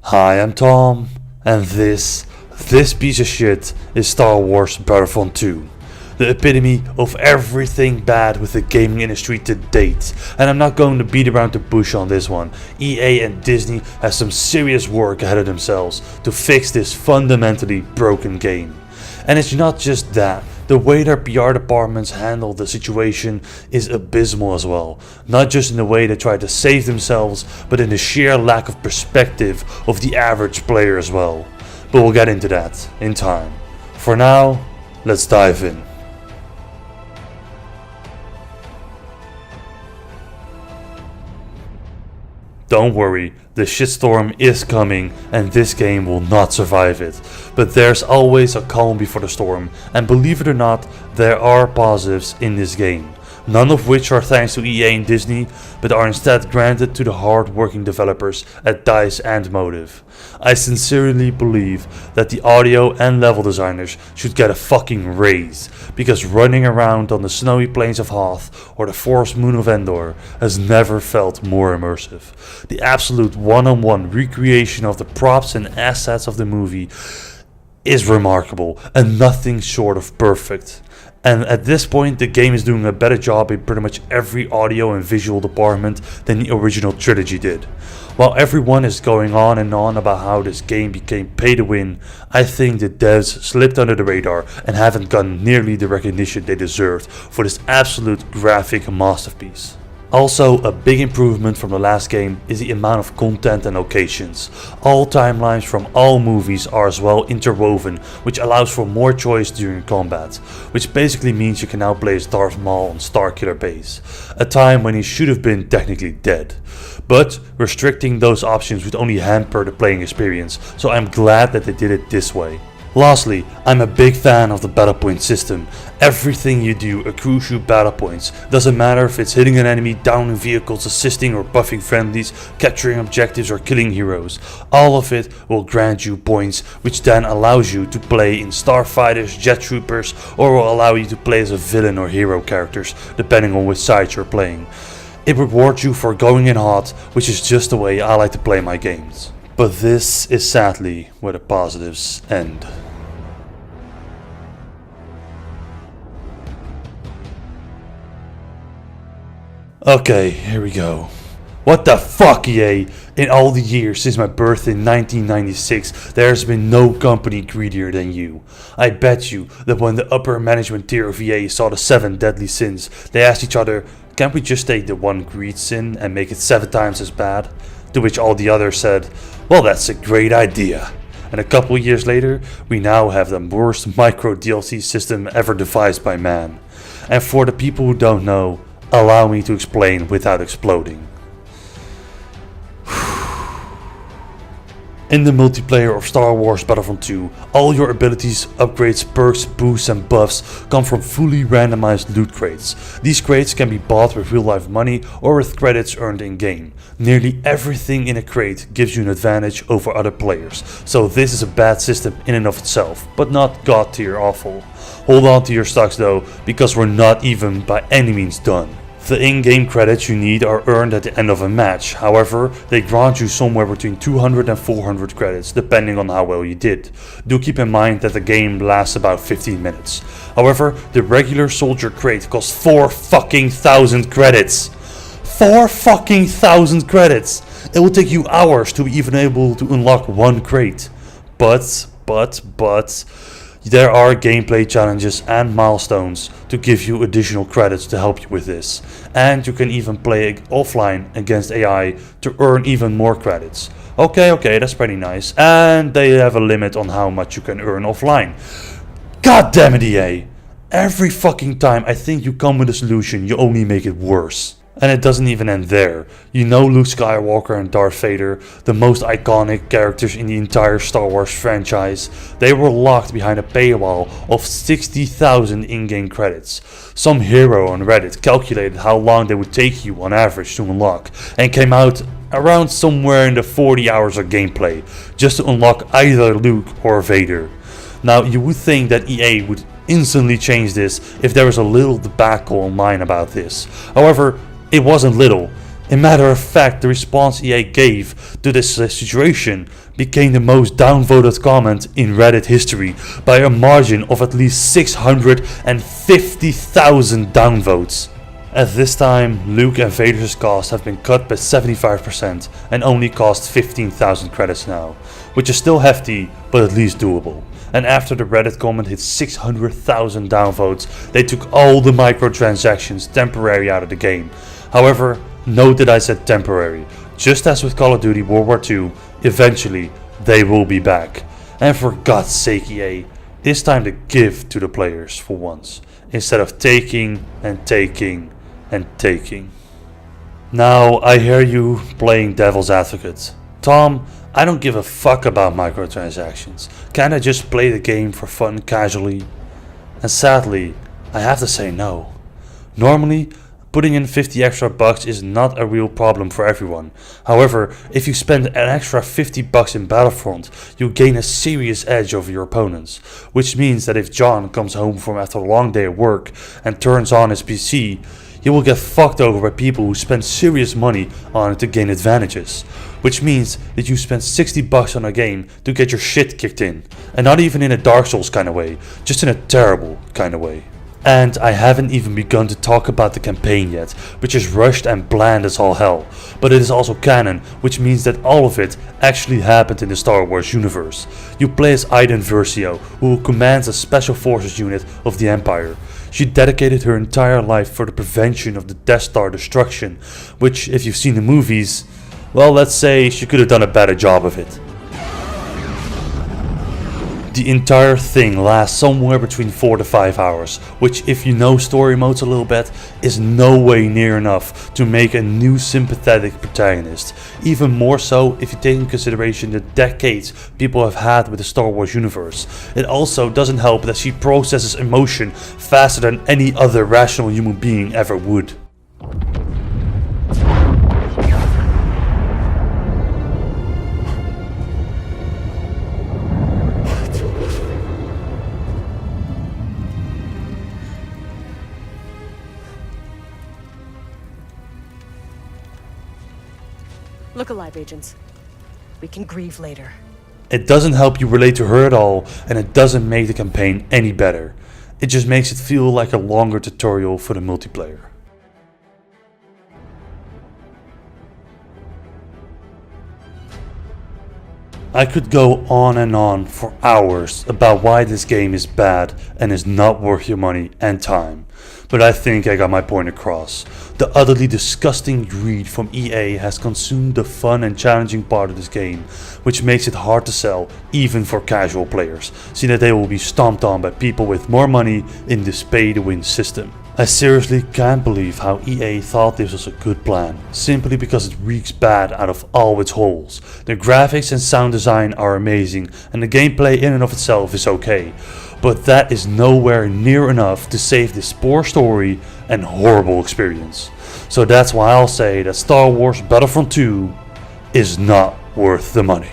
Hi, I'm Tom, and this piece of shit is Star Wars Battlefront 2. The epitome of everything bad with the gaming industry to date. And I'm not going to beat around the bush on this one. EA and Disney have some serious work ahead of themselves to fix this fundamentally broken game. And it's not just that. The way their PR departments handle the situation is abysmal as well. Not just in the way they try to save themselves, but in the sheer lack of perspective of the average player as well. But we'll get into that in time. For now, let's dive in. Don't worry, the shitstorm is coming and this game will not survive it. But there's always a calm before the storm, and believe it or not, there are positives in this game. None of which are thanks to EA and Disney, but are instead granted to the hard-working developers at DICE and Motive. I sincerely believe that the audio and level designers should get a fucking raise, because running around on the snowy plains of Hoth or the forest moon of Endor has never felt more immersive. The absolute one-on-one recreation of the props and assets of the movie is remarkable and nothing short of perfect. And at this point the game is doing a better job in pretty much every audio and visual department than the original trilogy did. While everyone is going on and on about how this game became pay to win, I think the devs slipped under the radar and haven't gotten nearly the recognition they deserved for this absolute graphic masterpiece. Also, a big improvement from the last game is the amount of content and locations. All timelines from all movies are as well interwoven, which allows for more choice during combat, which basically means you can now play as Darth Maul on Starkiller Base, a time when he should have been technically dead. But restricting those options would only hamper the playing experience, so I'm glad that they did it this way. Lastly, I'm a big fan of the battle point system. Everything you do accrues you battle points. Doesn't matter if it's hitting an enemy, downing vehicles, assisting or buffing friendlies, capturing objectives or killing heroes. All of it will grant you points, which then allows you to play in starfighters, jet troopers, or will allow you to play as a villain or hero characters, depending on which side you're playing. It rewards you for going in hot, which is just the way I like to play my games. But this is sadly where the positives end. Okay, here we go. What the fuck, EA? In all the years since my birth in 1996, there's been no company greedier than you. I bet you that when the upper management tier of EA saw the 7 deadly sins, they asked each other, can't we just take the one greed sin and make it 7 times as bad? To which all the others said, well, that's a great idea. And a couple years later, we now have the worst micro DLC system ever devised by man. And for the people who don't know, allow me to explain without exploding. In the multiplayer of Star Wars Battlefront 2, all your abilities, upgrades, perks, boosts and buffs come from fully randomized loot crates. These crates can be bought with real life money or with credits earned in game. Nearly everything in a crate gives you an advantage over other players, so this is a bad system in and of itself, but not god tier awful. Hold on to your stocks though, because we're not even by any means done. The in-game credits you need are earned at the end of a match, however, they grant you somewhere between 200 and 400 credits, depending on how well you did. Do keep in mind that the game lasts about 15 minutes. However, the regular soldier crate costs 4,000 credits! 4,000 credits! It will take you hours to be even able to unlock one crate. But, there are gameplay challenges and milestones to give you additional credits to help you with this. And you can even play offline against AI to earn even more credits. Okay, that's pretty nice. And they have a limit on how much you can earn offline. God damn it, EA! Every fucking time I think you come with a solution, you only make it worse. And it doesn't even end there. You know Luke Skywalker and Darth Vader, the most iconic characters in the entire Star Wars franchise, they were locked behind a paywall of 60,000 in-game credits. Some hero on Reddit calculated how long they would take you on average to unlock, and came out around somewhere in the 40 hours of gameplay, just to unlock either Luke or Vader. Now you would think that EA would instantly change this if there was a little debacle online about this. However, it wasn't little. In matter of fact, the response EA gave to this situation became the most downvoted comment in Reddit history by a margin of at least 650,000 downvotes. At this time, Luke and Vader's cost have been cut by 75% and only cost 15,000 credits now, which is still hefty, but at least doable. And after the Reddit comment hit 600,000 downvotes, they took all the microtransactions temporarily out of the game. However, note that I said temporary. Just as with Call of Duty World War II, eventually they will be back. And for God's sake, EA, it's time to give to the players for once, instead of taking and taking and taking. Now I hear you playing devil's advocate. Tom, I don't give a fuck about microtransactions. Can't I just play the game for fun casually? And sadly, I have to say no. Normally, putting in 50 extra bucks is not a real problem for everyone. However, if you spend an extra 50 bucks in Battlefront, you gain a serious edge over your opponents. Which means that if John comes home from after a long day of work and turns on his PC, he will get fucked over by people who spend serious money on it to gain advantages. Which means that you spend 60 bucks on a game to get your shit kicked in. And not even in a Dark Souls kind of way, just in a terrible kind of way. And I haven't even begun to talk about the campaign yet, which is rushed and bland as all hell. But it is also canon, which means that all of it actually happened in the Star Wars universe. You play as Iden Versio, who commands a special forces unit of the Empire. She dedicated her entire life for the prevention of the Death Star destruction, which, if you've seen the movies, well, let's say she could have done a better job of it. The entire thing lasts somewhere between 4 to 5 hours, which, if you know story modes a little bit, is no way near enough to make a new sympathetic protagonist. Even more so if you take into consideration the decades people have had with the Star Wars universe. It also doesn't help that she processes emotion faster than any other rational human being ever would. Look alive, agents. We can grieve later. It doesn't help you relate to her at all, and it doesn't make the campaign any better. It just makes it feel like a longer tutorial for the multiplayer. I could go on and on for hours about why this game is bad and is not worth your money and time, but I think I got my point across. The utterly disgusting greed from EA has consumed the fun and challenging part of this game, which makes it hard to sell even for casual players, seeing that they will be stomped on by people with more money in this pay-to-win system. I seriously can't believe how EA thought this was a good plan, simply because it reeks bad out of all its holes. The graphics and sound design are amazing, and the gameplay in and of itself is okay, but that is nowhere near enough to save this poor story and horrible experience. So that's why I'll say that Star Wars Battlefront 2 is not worth the money.